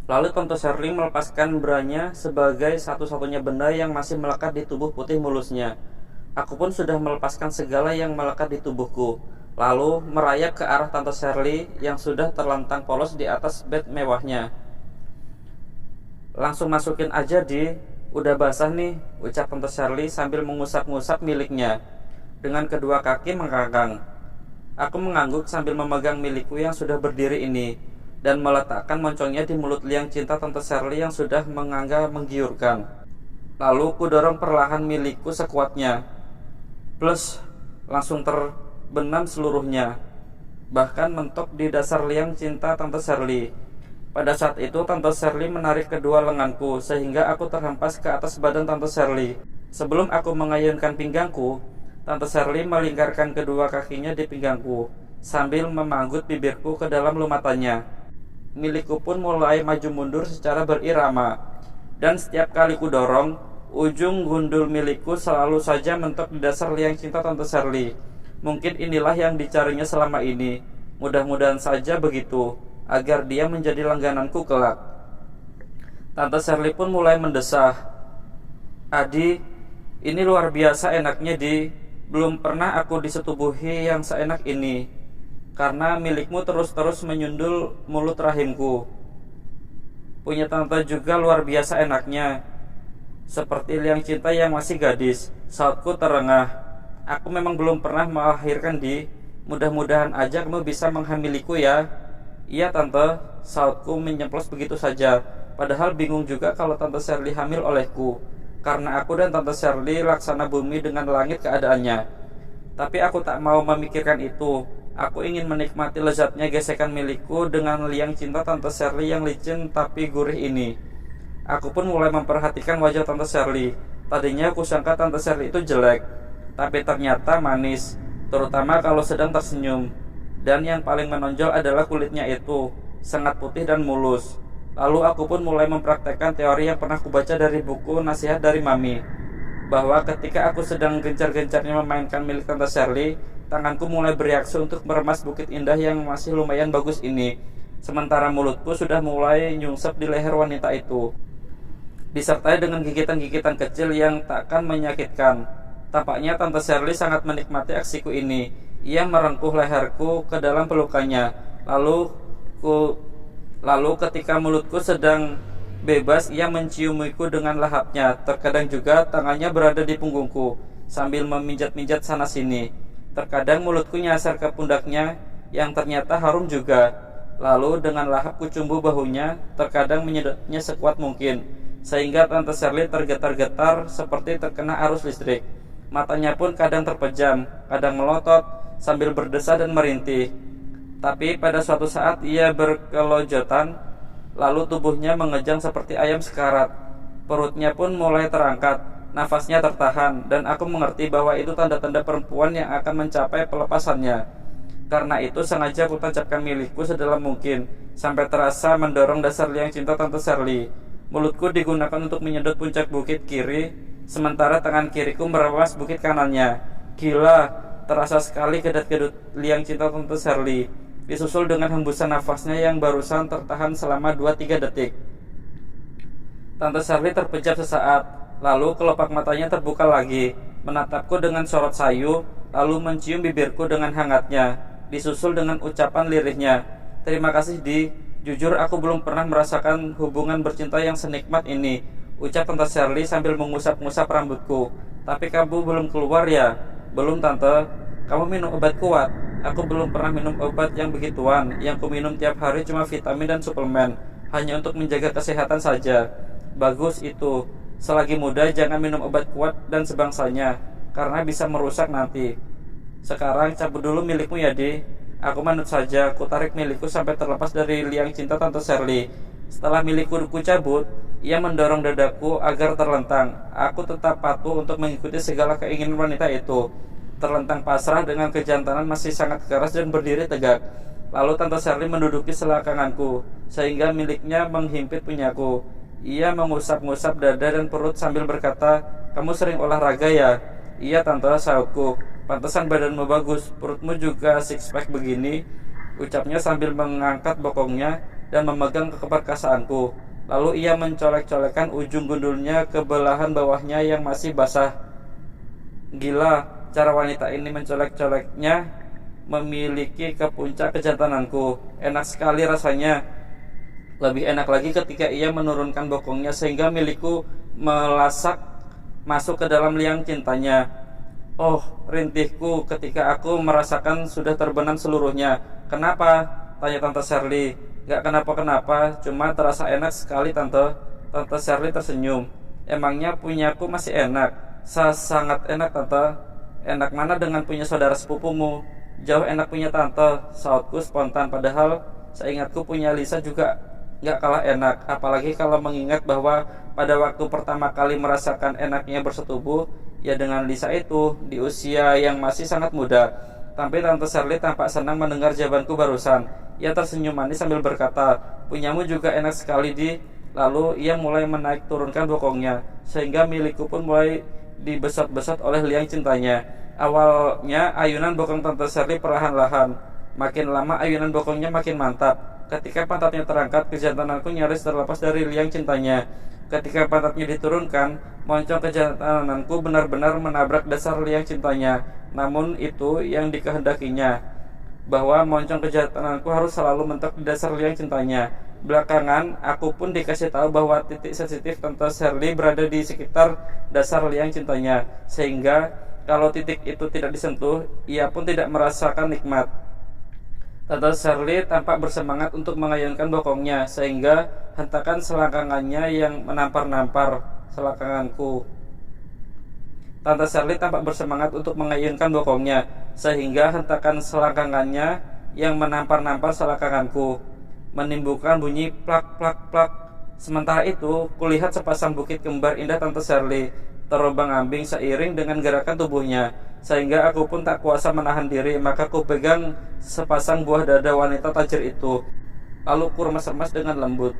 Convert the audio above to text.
Lalu Tante Sherly melepaskan branya sebagai satu-satunya benda yang masih melekat di tubuh putih mulusnya. Aku pun sudah melepaskan segala yang melekat di tubuhku, lalu merayap ke arah Tante Sherly yang sudah terlentang polos di atas bed mewahnya. Langsung masukin aja di, udah basah nih, ucap Tante Sherly sambil mengusap-ngusap miliknya. Dengan kedua kaki mengangkang. Aku mengangguk sambil memegang milikku yang sudah berdiri ini dan meletakkan moncongnya di mulut liang cinta Tante Sherly yang sudah menganga menggiurkan. Lalu ku dorong perlahan milikku sekuatnya. Plus, langsung terbenam seluruhnya, bahkan mentok di dasar liang cinta Tante Sherly. Pada saat itu Tante Sherly menarik kedua lenganku sehingga aku terhempas ke atas badan Tante Sherly. Sebelum aku mengayunkan pinggangku, Tante Sherly melingkarkan kedua kakinya di pinggangku sambil memanggut bibirku ke dalam lumatannya. Milikku pun mulai maju mundur secara berirama, dan setiap kali ku dorong, ujung gundul milikku selalu saja mentok di dasar liang cinta Tante Sherly. Mungkin inilah yang dicarinya selama ini. Mudah-mudahan saja begitu, agar dia menjadi langgananku kelak. Tante Sherly pun mulai mendesah. Adi, ini luar biasa enaknya di. Belum pernah aku disetubuhi yang seenak ini, karena milikmu terus-terus menyundul mulut rahimku. Punya tante juga luar biasa enaknya, seperti liang cinta yang masih gadis, sautku terengah. Aku memang belum pernah melahirkan di. Mudah-mudahan aja kamu bisa menghamiliku ya. Iya tante, sautku menyemplos begitu saja. Padahal bingung juga kalau Tante Sherly hamil olehku, karena aku dan Tante Sherly laksana bumi dengan langit keadaannya. Tapi aku tak mau memikirkan itu. Aku ingin menikmati lezatnya gesekan milikku dengan liang cinta Tante Sherly yang licin tapi gurih ini. Aku pun mulai memperhatikan wajah Tante Sherly. Tadinya aku sangka Tante Sherly itu jelek, tapi ternyata manis, terutama kalau sedang tersenyum. Dan yang paling menonjol adalah kulitnya itu, sangat putih dan mulus. Lalu aku pun mulai mempraktekkan teori yang pernah kubaca dari buku Nasihat dari Mami, bahwa ketika aku sedang gencar-gencarnya memainkan milik Tante Sherly, tanganku mulai bereaksi untuk meremas bukit indah yang masih lumayan bagus ini, sementara mulutku sudah mulai nyungsep di leher wanita itu, disertai dengan gigitan-gigitan kecil yang takkan menyakitkan. Tampaknya Tante Sherly sangat menikmati aksiku ini. Ia merengkuh leherku ke dalam pelukannya. Lalu ketika mulutku sedang bebas, ia menciumiku dengan lahapnya. Terkadang juga tangannya berada di punggungku sambil memijat-mijat sana-sini. Terkadang mulutku nyasar ke pundaknya yang ternyata harum juga. Lalu dengan lahap kucumbu bahunya, terkadang menyedotnya sekuat mungkin, sehingga Tante Sherly tergetar-getar seperti terkena arus listrik. Matanya pun kadang terpejam, kadang melotot sambil berdesah dan merintih. Tapi pada suatu saat ia berkelojotan, lalu tubuhnya mengejang seperti ayam sekarat. Perutnya pun mulai terangkat, nafasnya tertahan, dan aku mengerti bahwa itu tanda-tanda perempuan yang akan mencapai pelepasannya. Karena itu sengaja aku tancapkan milikku sedalam mungkin, sampai terasa mendorong dasar liang cinta Tante Sherly. Mulutku digunakan untuk menyedot puncak bukit kiri, sementara tangan kiriku merawas bukit kanannya. Gila, terasa sekali kedut-kedut liang cinta Tante Sherly, disusul dengan hembusan nafasnya yang barusan tertahan selama 2-3 detik. Tante Sherly terpejam sesaat, lalu kelopak matanya terbuka lagi, menatapku dengan sorot sayu, lalu mencium bibirku dengan hangatnya, disusul dengan ucapan lirihnya. Terima kasih Di, jujur aku belum pernah merasakan hubungan bercinta yang senikmat ini, ucap Tante Sherly sambil mengusap-ngusap rambutku. Tapi kamu belum keluar ya? Belum tante, kamu minum obat kuat. Aku belum pernah minum obat yang begituan. Yang ku minum tiap hari cuma vitamin dan suplemen, hanya untuk menjaga kesehatan saja. Bagus itu. Selagi muda jangan minum obat kuat dan sebangsanya, karena bisa merusak nanti. Sekarang cabut dulu milikmu ya Di. Aku manut saja. Ku tarik milikku sampai terlepas dari liang cinta Tante Sherly. Setelah milikku ku cabut, ia mendorong dadaku agar terlentang. Aku tetap patuh untuk mengikuti segala keinginan wanita itu. Terlentang pasrah dengan kejantanan masih sangat keras dan berdiri tegak. Lalu Tante Sherly menduduki selangkanganku, sehingga miliknya menghimpit punyaku. Ia mengusap-ngusap dada dan perut sambil berkata, kamu sering olahraga ya? Iya tante, sautku. Pantesan badanmu bagus, perutmu juga six pack begini, ucapnya sambil mengangkat bokongnya. dan memegang keperkasaanku. Lalu ia mencolek-colekkan ujung gundulnya ke belahan bawahnya yang masih basah. Gila, cara wanita ini mencolek-coleknya memiliki ke puncak kejantananku. Enak sekali rasanya. Lebih enak lagi ketika ia menurunkan bokongnya sehingga milikku melasak masuk ke dalam liang cintanya. Oh, rintihku ketika aku merasakan sudah terbenam seluruhnya. Kenapa? Tanya Tante Shirley. Gak kenapa-kenapa, cuma terasa enak sekali Tante. Tante Shirley tersenyum. Emangnya punyaku masih enak? Sangat enak Tante. Enak mana dengan punya saudara sepupumu? Jauh enak punya Tante, sautku spontan. Padahal seingatku punya Lisa juga gak kalah enak. Apalagi kalau mengingat bahwa pada waktu pertama kali merasakan enaknya bersetubuh, ya dengan Lisa itu di usia yang masih sangat muda. Tapi Tante Shirley tampak senang mendengar jawabanku barusan. Ia tersenyum manis sambil berkata, punyamu juga enak sekali di. Lalu ia mulai menaik turunkan bokongnya, sehingga milikku pun mulai dibesot-besot oleh liang cintanya. Awalnya ayunan bokong Tante Shirley perlahan-lahan. Makin lama ayunan bokongnya makin mantap. Ketika pantatnya terangkat, kejantananku nyaris terlepas dari liang cintanya. Ketika pantatnya diturunkan, moncong kejantananku benar-benar menabrak dasar liang cintanya. Namun itu yang dikehendakinya, bahwa moncong kejantananku harus selalu mentok di dasar liang cintanya. Belakangan, aku pun dikasih tahu bahwa titik sensitif Tante Shirley berada di sekitar dasar liang cintanya, sehingga kalau titik itu tidak disentuh, ia pun tidak merasakan nikmat. Tante Shirley tampak bersemangat untuk mengayunkan bokongnya, sehingga hentakan selangkangannya yang menampar-nampar selangkanganku. Tante Shirley tampak bersemangat untuk mengayunkan bokongnya, sehingga hentakan selangkangannya yang menampar-nampar selangkanganku menimbulkan bunyi plak-plak-plak. Sementara itu, kulihat sepasang bukit kembar indah Tante Shirley terombang-ambing seiring dengan gerakan tubuhnya, sehingga aku pun tak kuasa menahan diri. Maka ku pegang sepasang buah dada wanita tajir itu, lalu ku remas-remas dengan lembut.